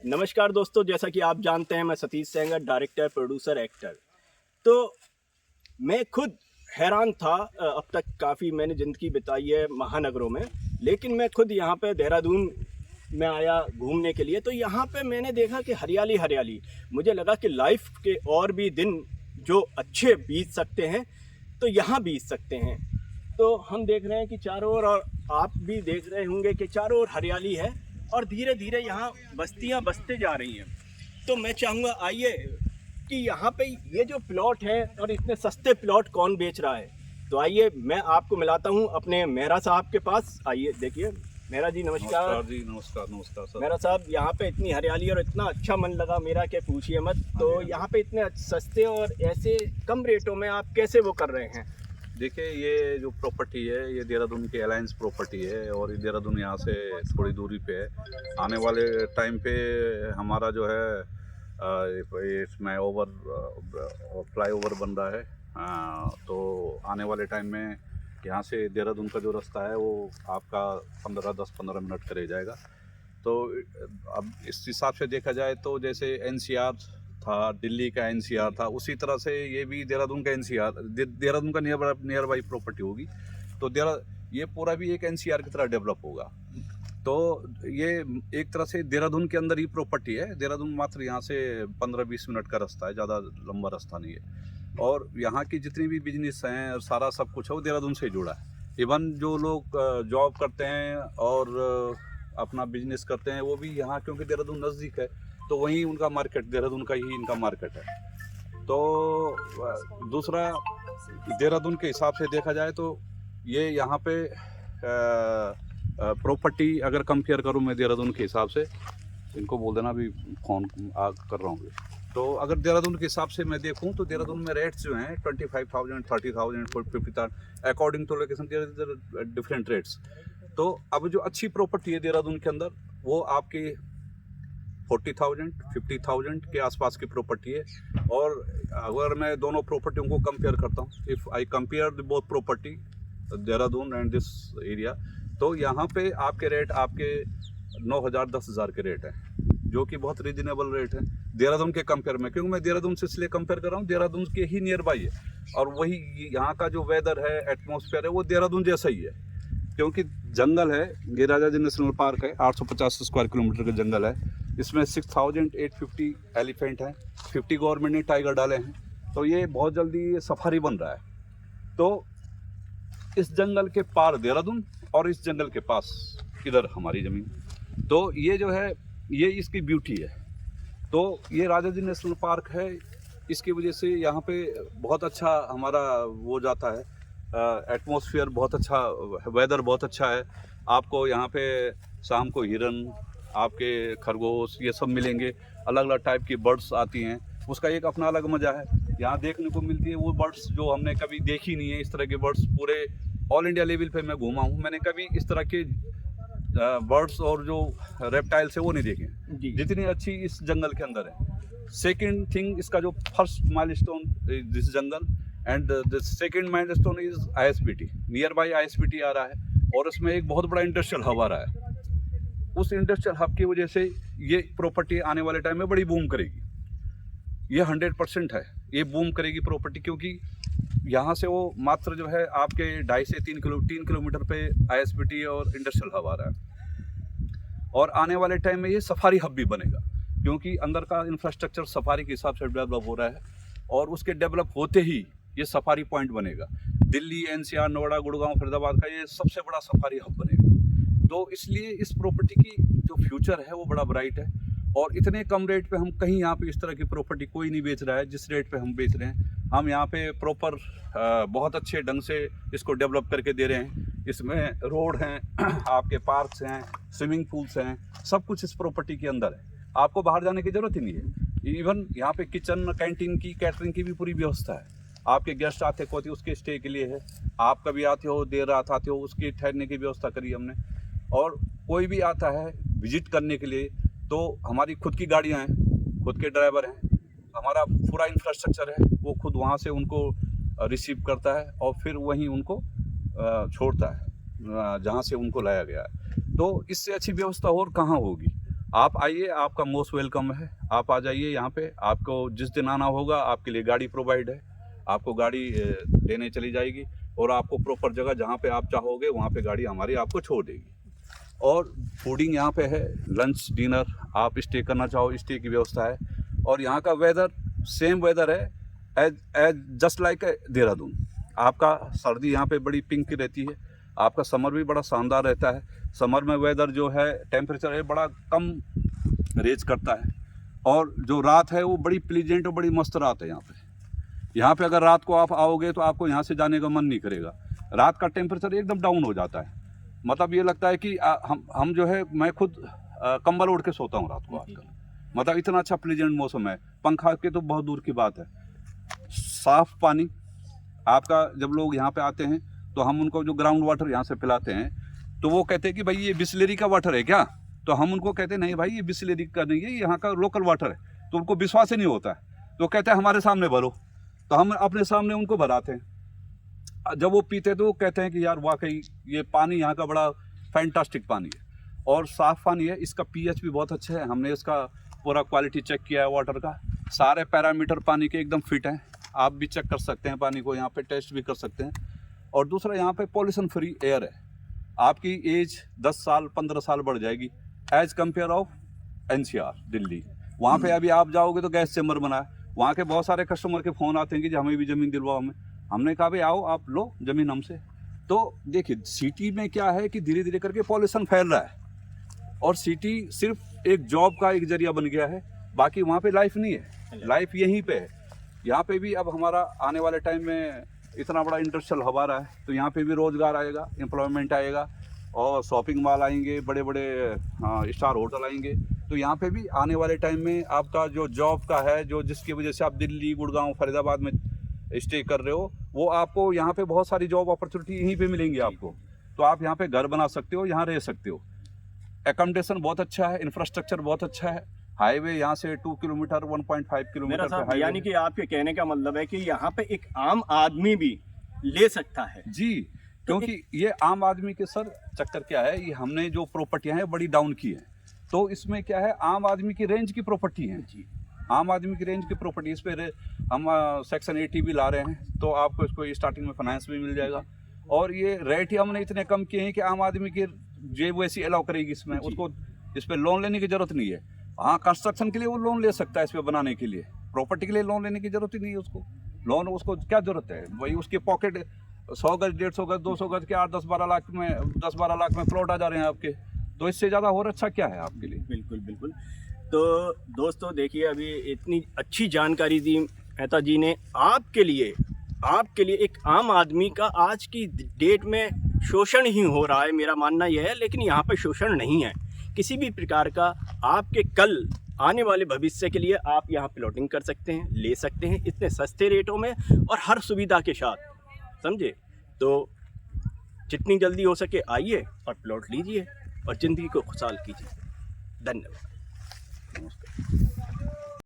नमस्कार दोस्तों, जैसा कि आप जानते हैं मैं Satish Sengar, director, producer, actor. तो मैं खुद हैरान था। अब तक काफ़ी मैंने ज़िंदगी बिताई है महानगरों में, लेकिन मैं खुद यहाँ पे देहरादून में आया घूमने के लिए। तो यहाँ पे मैंने देखा कि हरियाली हरियाली। मुझे लगा कि लाइफ के और भी दिन जो अच्छे बीत सकते हैं तो यहाँ बीत सकते हैं। तो हम देख रहे हैं कि चारों ओर, और आप भी देख रहे होंगे कि चारों ओर हरियाली है और धीरे धीरे यहाँ बस्तियाँ बसते जा रही हैं। तो मैं चाहूँगा आइए कि यहाँ पे ये जो प्लॉट है और इतने सस्ते प्लॉट कौन बेच रहा है। तो आइए मैं आपको मिलाता हूँ अपने मेहरा साहब के पास। आइए देखिए। मेहरा जी नमस्कार। नमस्कार जी, नमस्कार नमस्कार सर। मेहरा साहब, यहाँ पे इतनी हरियाली और इतना अच्छा मन लगा मेरा कि पूछिए मत। तो यहाँ पे इतने सस्ते और ऐसे कम रेटों में आप कैसे वो कर रहे हैं? देखिए, ये जो प्रॉपर्टी है ये देहरादून की अलायंस प्रॉपर्टी है और ये देहरादून यहाँ से थोड़ी दूरी पे है। आने वाले टाइम पे हमारा जो है इसमें फ्लाईओवर बन रहा है। तो आने वाले टाइम में यहाँ से देहरादून का जो रास्ता है वो आपका 10-15 मिनट का रह जाएगा। तो अब इस हिसाब से देखा जाए तो जैसे एनसीआर था, दिल्ली का एनसीआर था, उसी तरह से ये भी देहरादून का एनसीआर, देहरादून का नियर बाई प्रॉपर्टी होगी। तो ये पूरा भी एक एनसीआर की तरह डेवलप होगा। तो ये एक तरह से देहरादून के अंदर ही प्रॉपर्टी है। देहरादून मात्र यहाँ से 15-20 मिनट का रास्ता है, ज़्यादा लंबा रास्ता नहीं है। और यहाँ की जितनी भी बिजनेस हैं और सारा सब कुछ है वो देहरादून से जुड़ा है। इवन जो लोग जॉब करते हैं और अपना बिजनेस करते हैं वो भी यहाँ, क्योंकि देहरादून नज़दीक है तो वहीं उनका मार्केट, देहरादून का ही इनका मार्केट है। तो दूसरा, देहरादून के हिसाब से देखा जाए तो ये यहाँ पे प्रॉपर्टी अगर कंपेयर करूँ मैं देहरादून के हिसाब से, इनको बोल देना भी फ़ोन कर रहा हूँ। तो अगर देहरादून के हिसाब से मैं देखूँ तो देहरादून में रेट्स जो हैं 25,000, 30,000, 50,000 according to location different rates. तो अब जो अच्छी प्रॉपर्टी है देहरादून के अंदर वो आपकी 40,000, 50,000 के आसपास की प्रॉपर्टी है। और अगर मैं दोनों प्रॉपर्टियों को कंपेयर करता हूँ, if I compare the both property Dehradun and this area, तो यहाँ पे आपके रेट आपके 9,000, 10,000 के रेट हैं, जो कि बहुत रीजनेबल रेट है देहरादून के कंपेयर में। क्योंकि मैं देहरादून से इसलिए कंपेयर कर रहा हूँ, देहरादून के ही नियर बाई है और वही यहाँ का जो वेदर है, एटमॉस्फेयर है, वो देहरादून जैसा ही है। क्योंकि जंगल है, गिरिराजा जी नेशनल पार्क है, 850 स्क्वायर किलोमीटर का जंगल है। इसमें 6,850 एलिफेंट हैं, 50 गवर्नमेंट ने टाइगर डाले हैं। तो ये बहुत जल्दी ये सफारी बन रहा है। तो इस जंगल के पार देहरादून और इस जंगल के पास इधर हमारी ज़मीन। तो ये जो है ये इसकी ब्यूटी है। तो ये राजा जी नेशनल पार्क है, इसकी वजह से यहाँ पे बहुत अच्छा हमारा वो जाता है, एटमॉस्फेयर बहुत अच्छा, वेदर बहुत अच्छा है। आपको यहाँ पे शाम को हिरन, आपके खरगोश, ये सब मिलेंगे। अलग अलग टाइप की बर्ड्स आती हैं, उसका एक अपना अलग मज़ा है, यहाँ देखने को मिलती है। वो बर्ड्स जो हमने कभी देखी नहीं है, इस तरह के बर्ड्स पूरे ऑल इंडिया लेवल पे मैं घूमा हूँ, मैंने कभी इस तरह के बर्ड्स और जो रेप्टाइल्स है वो नहीं देखे जितनी अच्छी इस जंगल के अंदर है। सेकेंड थिंग, इसका जो first milestone this jungle, and the second milestone is ISBT, near by ISBT आ रहा है और उसमें एक बहुत बड़ा इंडस्ट्रियल हब आ रहा है। उस इंडस्ट्रियल हब की वजह से ये प्रॉपर्टी आने वाले टाइम में बड़ी बूम करेगी। ये 100% है, ये बूम करेगी प्रॉपर्टी, क्योंकि यहाँ से वो मात्र जो है आपके 2.5 से 3 किलोमीटर पे ISBT और इंडस्ट्रियल हब आ रहा है। और आने वाले टाइम में ये सफारी हब भी बनेगा, क्योंकि अंदर का इंफ्रास्ट्रक्चर सफारी के हिसाब से डेवलप हो रहा है और उसके डेवलप होते ही ये सफारी पॉइंट बनेगा। दिल्ली, NCR, नोएडा, गुड़गांव, फरीदाबाद का ये सबसे बड़ा सफारी हब बनेगा। तो इसलिए इस प्रॉपर्टी की जो फ्यूचर है वो बड़ा ब्राइट है। और इतने कम रेट पे हम कहीं यहाँ पे इस तरह की प्रॉपर्टी कोई नहीं बेच रहा है जिस रेट पे हम बेच रहे हैं। हम यहाँ पे प्रॉपर बहुत अच्छे ढंग से इसको डेवलप करके दे रहे हैं। इसमें रोड हैं, आपके पार्क्स हैं, स्विमिंग पूल्स हैं, सब कुछ इस प्रॉपर्टी के अंदर है। आपको बाहर जाने की ज़रूरत ही नहीं है। इवन यहाँ पे किचन, कैंटीन की, कैटरिंग की भी पूरी व्यवस्था है। आपके गेस्ट आते होते उसके स्टे के लिए है, आप कभी आते हो देर रात आते हो उसकी ठहरने की व्यवस्था करी हमने। और कोई भी आता है विजिट करने के लिए तो हमारी खुद की गाड़ियाँ हैं, खुद के ड्राइवर हैं, हमारा पूरा इंफ्रास्ट्रक्चर है, वो खुद वहाँ से उनको रिसीव करता है और फिर वहीं उनको छोड़ता है जहाँ से उनको लाया गया है। तो इससे अच्छी व्यवस्था और कहाँ होगी। आप आइए, आपका मोस्ट वेलकम है। आप आ जाइए यहाँ पे, आपको जिस दिन आना होगा आपके लिए गाड़ी प्रोवाइड है, आपको गाड़ी लेने चली जाएगी और आपको प्रॉपर जगह जहाँ पे आप चाहोगे वहाँ पे गाड़ी हमारी आपको छोड़ देगी। और फूडिंग यहाँ पे है, लंच डिनर, आप स्टे करना चाहो स्टे की व्यवस्था है। और यहाँ का वेदर सेम वेदर है एज जस्ट लाइक देहरादून। आपका सर्दी यहाँ पे बड़ी पिंक रहती है, आपका समर भी बड़ा शानदार रहता है। समर में वेदर जो है टेम्परेचर है बड़ा कम रेंज करता है, और जो रात है वो बड़ी प्लीजेंट और बड़ी मस्त रात है यहाँ पे। यहाँ पे अगर रात को आप आओगे तो आपको यहाँ से जाने का मन नहीं करेगा। रात का टेम्परेचर एकदम डाउन हो जाता है, मतलब ये लगता है कि हम जो है, मैं खुद कंबल ओढ़ के सोता हूँ रात को आजकल, मतलब इतना अच्छा प्लीजेंट मौसम है। पंखा के तो बहुत दूर की बात है। साफ पानी आपका, जब लोग यहाँ पे आते हैं तो हम उनको जो ग्राउंड वाटर यहाँ से पिलाते हैं तो वो कहते हैं कि भाई ये बिस्लेरी का वाटर है क्या, तो हम उनको कहते हैं नहीं भाई ये बिस्लेरी का नहीं है, ये यहाँ का लोकल वाटर है। तो उनको विश्वास ही नहीं होता है, तो कहते हैं हमारे सामने भरो, तो हम अपने सामने उनको भराते हैं। जब वो पीते तो वो कहते हैं कि यार वाकई ये पानी यहाँ का बड़ा फैंटास्टिक पानी है और साफ़ पानी है। इसका पीएच भी बहुत अच्छा है, हमने इसका पूरा क्वालिटी चेक किया है वाटर का, सारे पैरामीटर पानी के एकदम फिट हैं। आप भी चेक कर सकते हैं पानी को, यहाँ पे टेस्ट भी कर सकते हैं। और दूसरा यहाँ पे पॉल्यूशन फ्री एयर है। आपकी एज 10 साल 15 साल बढ़ जाएगी as compare of NCR Delhi. वहाँ पे अभी आप जाओगे तो गैस चैम्बर बना है, वहाँ के बहुत सारे कस्टमर के फ़ोन आते हैं कि जी हमें भी ज़मीन दिलवाओ हमें। हमने कहा भाई आओ आप लो ज़मीन हमसे। तो देखिए सिटी में क्या है कि धीरे धीरे करके पॉल्यूशन फैल रहा है और सिटी सिर्फ एक जॉब का एक जरिया बन गया है, बाकी वहाँ पे लाइफ नहीं है, लाइफ यहीं पे है। यहाँ पे भी अब हमारा आने वाले टाइम में इतना बड़ा इंडस्ट्रियल हब आ रहा है, तो यहाँ पे भी रोज़गार आएगा, एम्प्लॉयमेंट आएगा और शॉपिंग मॉल आएंगे, बड़े बड़े स्टार होटल आएंगे। तो यहाँ पे भी आने वाले टाइम में आपका जो जॉब का है, जो जिसकी वजह से आप दिल्ली, गुड़गांव, फरीदाबाद में स्टे कर रहे हो, वो आपको यहाँ पे बहुत सारी जॉब अपॉर्चुनिटी यहीं पे मिलेंगी आपको। तो आप यहाँ पे घर बना सकते हो, यहाँ रह सकते हो। एकोमोडेशन बहुत अच्छा है, इंफ्रास्ट्रक्चर बहुत अच्छा है। हाईवे यहाँ से 2 किलोमीटर 1.5 किलोमीटर पे हाईवे। यानी कि आपके कहने का मतलब है कि यहाँ पे एक आम आदमी भी ले सकता है जी, क्योंकि ये आम आदमी के सर चक्कर क्या है, ये हमने जो प्रॉपर्टियां हैं बड़ी डाउन की है, तो इसमें क्या है आम आदमी की रेंज की प्रॉपर्टी है जी, आम आदमी की रेंज की प्रॉपर्टी। इस पे हम सेक्शन 80 भी ला रहे हैं, तो आपको इसको स्टार्टिंग में फाइनेंस भी मिल जाएगा। और ये रेट ही हमने इतने कम किए हैं कि आम आदमी की जेब वैसी अलाउ करेगी इसमें, उसको इस पर लोन लेने की जरूरत नहीं है। हाँ, कंस्ट्रक्शन के लिए वो लोन ले सकता है, इस पे बनाने के लिए, प्रॉपर्टी के लिए लोन लेने की जरूरत ही नहीं है उसको। लोन उसको क्या जरूरत है, वही उसके पॉकेट 100 गज 150 गज 200 गज के 8-10-12 लाख में 10-12 लाख में प्लॉट आ जा रहे हैं आपके, तो इससे ज़्यादा और अच्छा क्या है आपके लिए। बिल्कुल बिल्कुल। तो दोस्तों देखिए, अभी इतनी अच्छी जानकारी दी मेहता जी ने आपके लिए एक आम आदमी का आज की डेट में शोषण ही हो रहा है, मेरा मानना यह है। लेकिन यहाँ पे शोषण नहीं है किसी भी प्रकार का। आपके कल आने वाले भविष्य के लिए आप यहाँ प्लॉटिंग कर सकते हैं, ले सकते हैं इतने सस्ते रेटों में और हर सुविधा के साथ, समझे। तो जितनी जल्दी हो सके आइए और प्लॉट लीजिए और ज़िंदगी को खुशहाल कीजिए। धन्यवाद। नमस्कार।